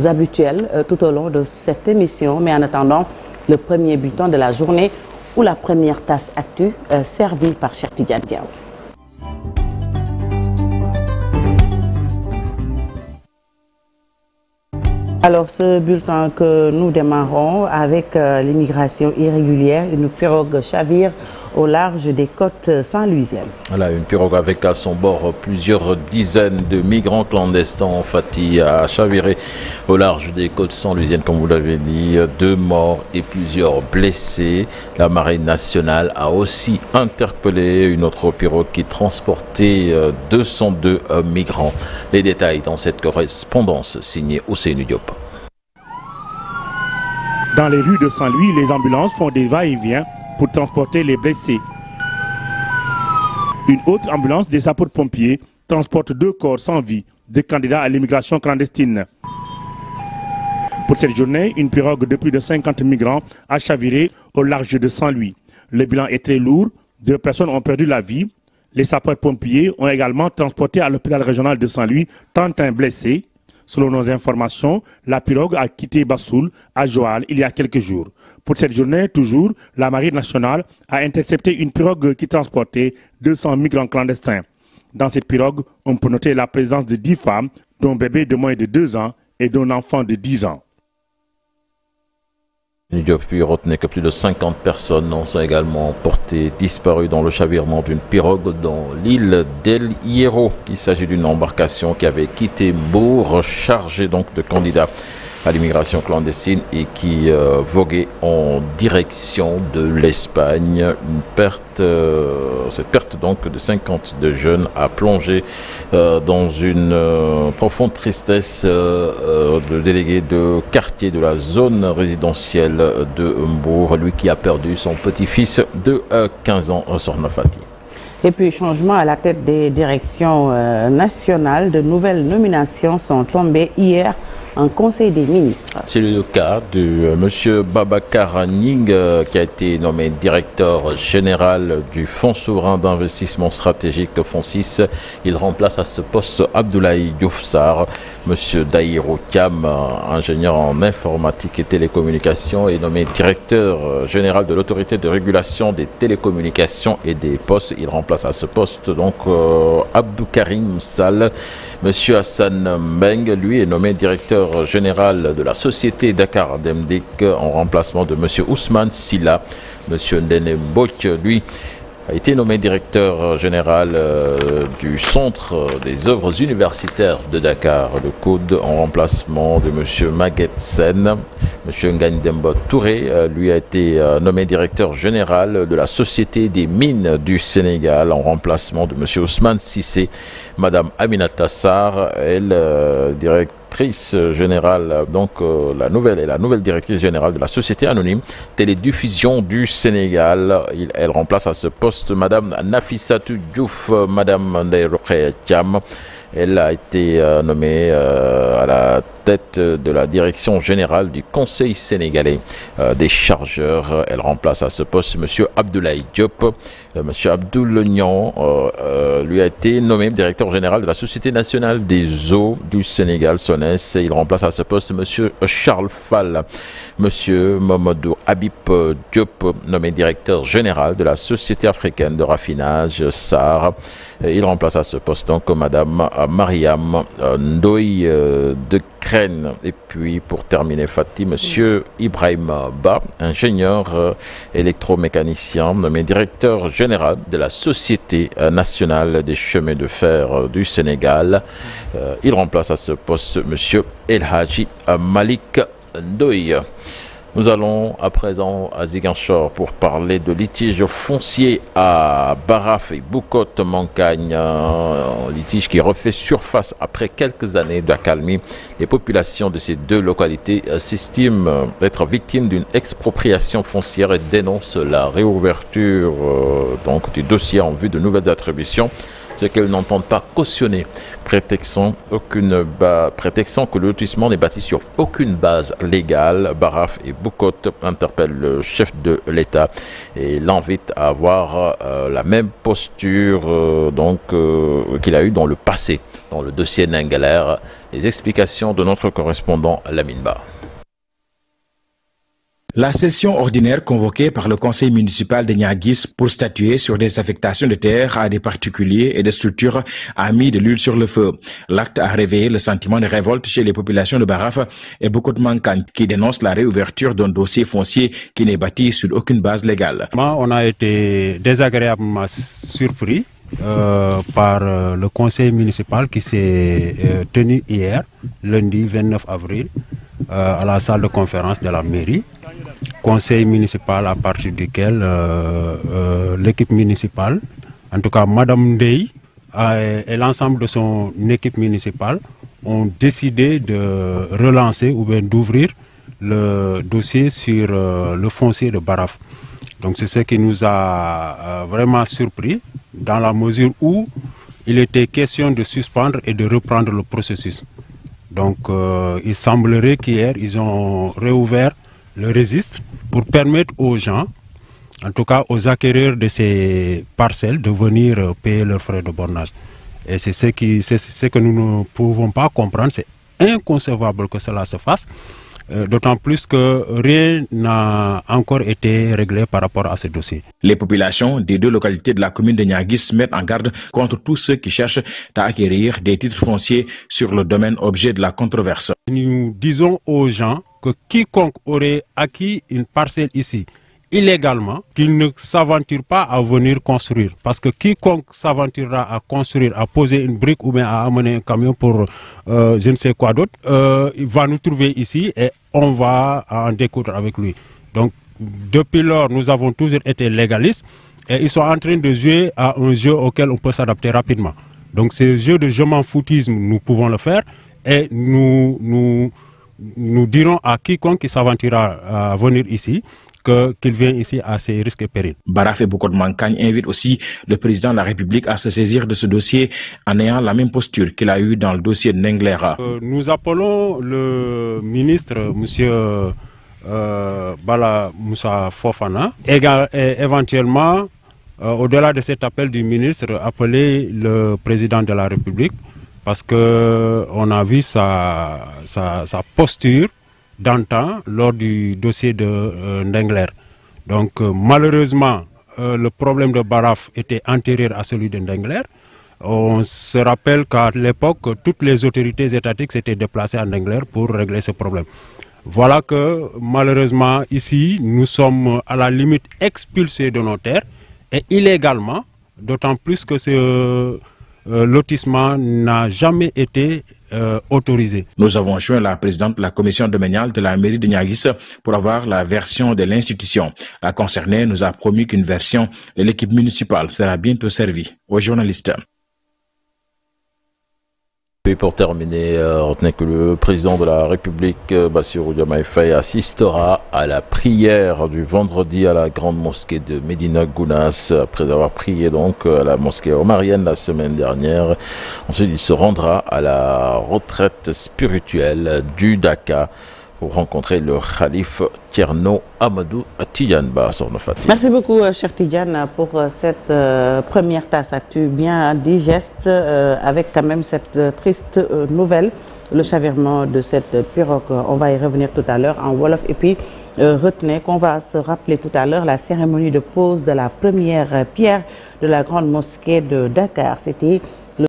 habituels tout au long de cette émission. Mais en attendant, le premier bulletin de la journée ou la première tasse actu servie par Cheikh Tidiane Diaw. Alors, ce bulletin que nous démarrons avec l'immigration irrégulière, une pirogue chavire au large des côtes saint-louisiennes. Voilà, une pirogue avec à son bord plusieurs dizaines de migrants clandestins. Fatih a chaviré au large des côtes saint-louisiennes, comme vous l'avez dit, 2 morts et plusieurs blessés. La marine nationale a aussi interpellé une autre pirogue qui transportait 202 migrants. Les détails dans cette correspondance signée Ousseynou Diop. Dans les rues de Saint-Louis, les ambulances font des va-et-vient pour transporter les blessés. Une autre ambulance des sapeurs-pompiers transporte 2 corps sans vie des candidats à l'immigration clandestine. Pour cette journée, une pirogue de plus de 50 migrants a chaviré au large de Saint-Louis. Le bilan est très lourd, 2 personnes ont perdu la vie. Les sapeurs-pompiers ont également transporté à l'hôpital régional de Saint-Louis 31 blessés. Selon nos informations, la pirogue a quitté Bassoul à Joal il y a quelques jours. Pour cette journée, toujours, la Marine nationale a intercepté une pirogue qui transportait 200 migrants clandestins. Dans cette pirogue, on peut noter la présence de 10 femmes, dont un bébé de moins de 2 ans et d'un enfant de 10 ans. Puis retenez que plus de 50 personnes sont également portées disparues dans le chavirement d'une pirogue dans l'île d'El Hierro. Il s'agit d'une embarcation qui avait quitté Bourg, chargée donc de candidats à l'immigration clandestine et qui voguait en direction de l'Espagne. Cette perte donc de 52 jeunes a plongé dans une profonde tristesse le délégué de quartier de la zone résidentielle de Mbour, lui qui a perdu son petit-fils de 15 ans, Sorna Fatih. Et puis, changement à la tête des directions nationales, de nouvelles nominations sont tombées hier en Conseil des ministres. C'est le cas de M. Babacar Ning qui a été nommé directeur général du Fonds souverain d'investissement stratégique FONSIS. Il remplace à ce poste Abdoulaye Diouf Sarr. M. Daïro Thiam, ingénieur en informatique et télécommunications, est nommé directeur général de l'autorité de régulation des télécommunications et des postes. Il remplace à ce poste donc Abdou Karim Sall. M. Hassan Mbeng, lui, est nommé directeur général de la société Dakar Demdik en remplacement de M. Ousmane Silla. M. Ndene Mbok, lui, a été nommé directeur général du Centre des œuvres universitaires de Dakar, le COUD, en remplacement de M. Maguette Sen. M. Ngagne Demba Touré, lui, a été nommé directeur général de la Société des mines du Sénégal, en remplacement de M. Ousmane Sissé. Mme Aminata Sarr, elle, directrice générale, donc la nouvelle directrice générale de la Société anonyme Télédiffusion du Sénégal. Elle remplace à ce poste Mme Nafissatou Diouf, Mme Ndeye Rokhaya Thiam. Elle a été nommée à la tête de la direction générale du Conseil sénégalais des chargeurs. Elle remplace à ce poste M. Abdoulaye Diop. M. Abdoul Nian, lui a été nommé directeur général de la Société nationale des eaux du Sénégal, SONES. Il remplace à ce poste M. Charles Fall. M. Mamadou Habib Diop, nommé directeur général de la Société africaine de raffinage, SAR. Il remplace à ce poste donc Mme Mariam Ndoye de Crène. Et puis pour terminer, Fatih, M. Ibrahim Ba, ingénieur électromécanicien, nommé directeur général de la Société nationale des chemins de fer du Sénégal. Il remplace à ce poste M. El Hadji Malik Ndoye. Nous allons à présent à Ziguinchor pour parler de litige foncier à Baraf et Boucotte-Mancagne. Un litige qui refait surface après quelques années d'accalmie. Les populations de ces 2 localités s'estiment être victimes d'une expropriation foncière et dénoncent la réouverture donc du dossier en vue de nouvelles attributions. ce qu'elles n'entendent pas cautionner, prétextant que le lotissement n'est bâti sur aucune base légale. Baraf et Boucot interpellent le chef de l'État et l'invitent à avoir la même posture qu'il a eu dans le passé, dans le dossier Ndingler. Les explications de notre correspondant Lamine Ba. La session ordinaire convoquée par le conseil municipal de Niaguis pour statuer sur des affectations de terres à des particuliers et des structures a mis de l'huile sur le feu. L'acte a réveillé le sentiment de révolte chez les populations de Baraf et beaucoup de Mankan qui dénoncent la réouverture d'un dossier foncier qui n'est bâti sur aucune base légale. On a été désagréablement surpris par le conseil municipal qui s'est tenu hier, lundi 29 avril, à la salle de conférence de la mairie. Conseil municipal à partir duquel l'équipe municipale, en tout cas Madame Ndeye et l'ensemble de son équipe municipale ont décidé de relancer ou bien d'ouvrir le dossier sur le foncier de Baraf. Donc c'est ce qui nous a vraiment surpris dans la mesure où il était question de suspendre et de reprendre le processus. Donc il semblerait qu'hier ils ont réouvert le registre pour permettre aux gens, en tout cas aux acquéreurs de ces parcelles, de venir payer leurs frais de bornage. Et c'est ce que nous ne pouvons pas comprendre. C'est inconcevable que cela se fasse, d'autant plus que rien n'a encore été réglé par rapport à ce dossier. Les populations des deux localités de la commune de Niaguis mettent en garde contre tous ceux qui cherchent à acquérir des titres fonciers sur le domaine objet de la controverse. Nous disons aux gens que quiconque aurait acquis une parcelle ici illégalement, qu'il ne s'aventure pas à venir construire. Parce que quiconque s'aventurera à construire, à poser une brique ou bien à amener un camion pour je ne sais quoi d'autre, il va nous trouver ici et on va en découdre avec lui. Donc depuis lors, nous avons toujours été légalistes et ils sont en train de jouer à un jeu auquel on peut s'adapter rapidement. Donc ce jeu de je m'en foutisme, nous pouvons le faire et nous dirons à quiconque qui s'aventurera à venir ici qu'il vient ici à ses risques et périls. Baraf et Boucot Mankagne invite aussi le président de la République à se saisir de ce dossier en ayant la même posture qu'il a eue dans le dossier de Ndingler. Nous appelons le ministre, M. Bala Moussa Fofana, et éventuellement, au-delà de cet appel du ministre, appeler le président de la République parce qu'on a vu sa posture d'antan lors du dossier de Ndingler. Donc malheureusement, le problème de Baraf était antérieur à celui de Ndingler. On se rappelle qu'à l'époque, toutes les autorités étatiques s'étaient déplacées à Ndingler pour régler ce problème. Voilà que malheureusement ici, nous sommes à la limite expulsés de nos terres et illégalement, d'autant plus que ce lotissement n'a jamais été autorisé. Nous avons joint la présidente de la commission domaniale de la mairie de Niaguis pour avoir la version de l'institution. La concernée nous a promis qu'une version de l'équipe municipale sera bientôt servie aux journalistes. Et pour terminer, retenez que le président de la République, Bassirou Diomaye Faye, assistera à la prière du vendredi à la grande mosquée de Médina Gounass, après avoir prié donc à la mosquée omarienne la semaine dernière. Ensuite, il se rendra à la retraite spirituelle du Dakar pour rencontrer le Khalif Thierno Amadou Tidiane Ba. Merci beaucoup, cher Tidiane, pour cette première tasse actu bien digeste, avec quand même cette triste nouvelle, le chavirement de cette pirogue. On va y revenir tout à l'heure en Wolof. Et puis, retenez qu'on va se rappeler tout à l'heure la cérémonie de pose de la première pierre de la grande mosquée de Dakar. C'était